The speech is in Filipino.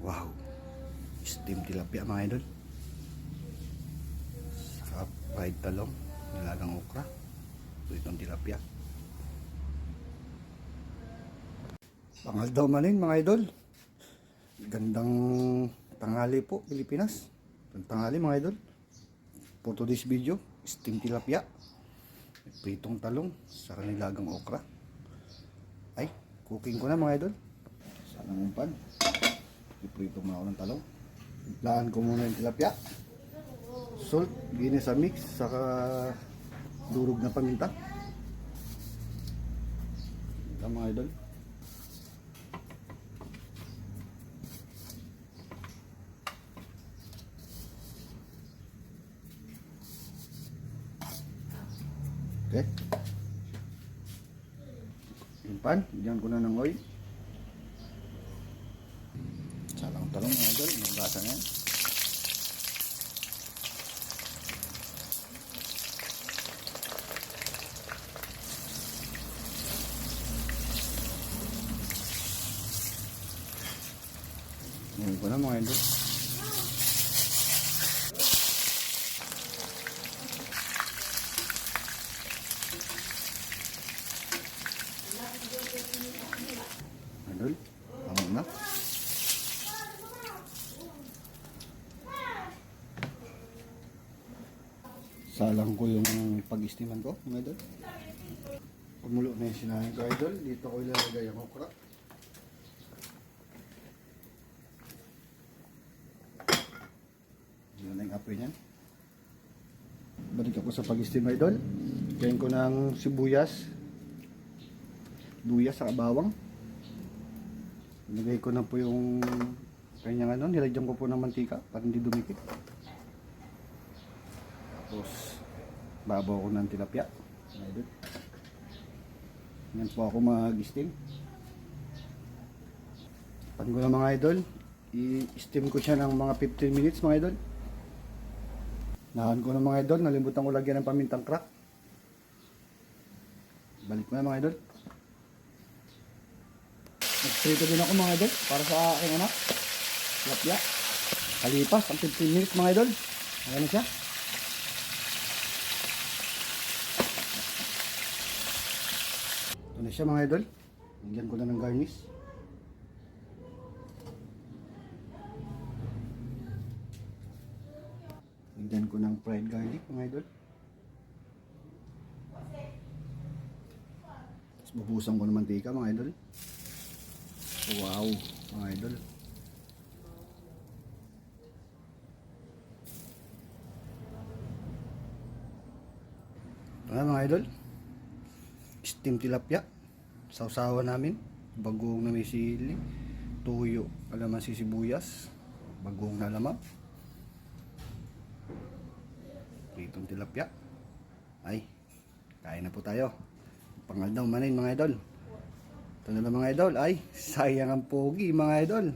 Wow, steam tilapia mga idol. Saka fried talong, nilagang okra. So itong tilapia. Pangal daw manin mga idol. Gandang tanghali po Pilipinas. Gandang tanghali mga idol. For today's video, steam tilapia. Pritong talong, saka nilagang okra. Ay, cooking ko na mga idol. Sana umpan. Iprito mo ako ng talong. Implahan ko muna yung tilapia. Salt, ginis sa mix, saka durog na paminta. Ito mga idol. Okay. Yung pan, bigyan ko na ng oil. Salang talong mga idol, magbasa na yan. Ngayon ko na mga idol. Idol, tama na. Salang ko yung pag-istiman ko, mga idol. Pumulo na yung sinahin ko, idol. Dito ko ilalagay ang okra. Yan na yung apoy niyan. Balik ako sa pag-istim, idol. Kain ko ng sibuyas, luya sa bawang. Nilagay ko na po yung kanyang nilagyan ko po ng mantika para hindi dumikit. Tapos babaw ko ng tilapia. Yan po ako mag-steam. Pan ko na mga idol, i-steam ko siya ng mga 15 minutes mga idol. Nahan ko na mga idol, nalimutan ko lagyan ng pamintang crack. Balik mo na mga idol. Nagprito din ako mga idol para sa aking anak, tilapia. Kalipas ang 15 minutes mga idol. Ayan na siya. Ito na siya mga idol. Bigyan ko na ng garnish. Bigyan ko ng fried garlic mga idol. Tapos bubusan ko ng mantika mga idol. Wow mga idol. Ayan mga idol, steam tilapia. Sausawan namin, bagong na may sili, tuyo, kalamansi, sibuyas, bagong na lamang, pritong tilapia. Ay, kain na po tayo. Pangal daw manin mga idol. Ito na lang mga idol. Ay, sayang ang pogi mga idol.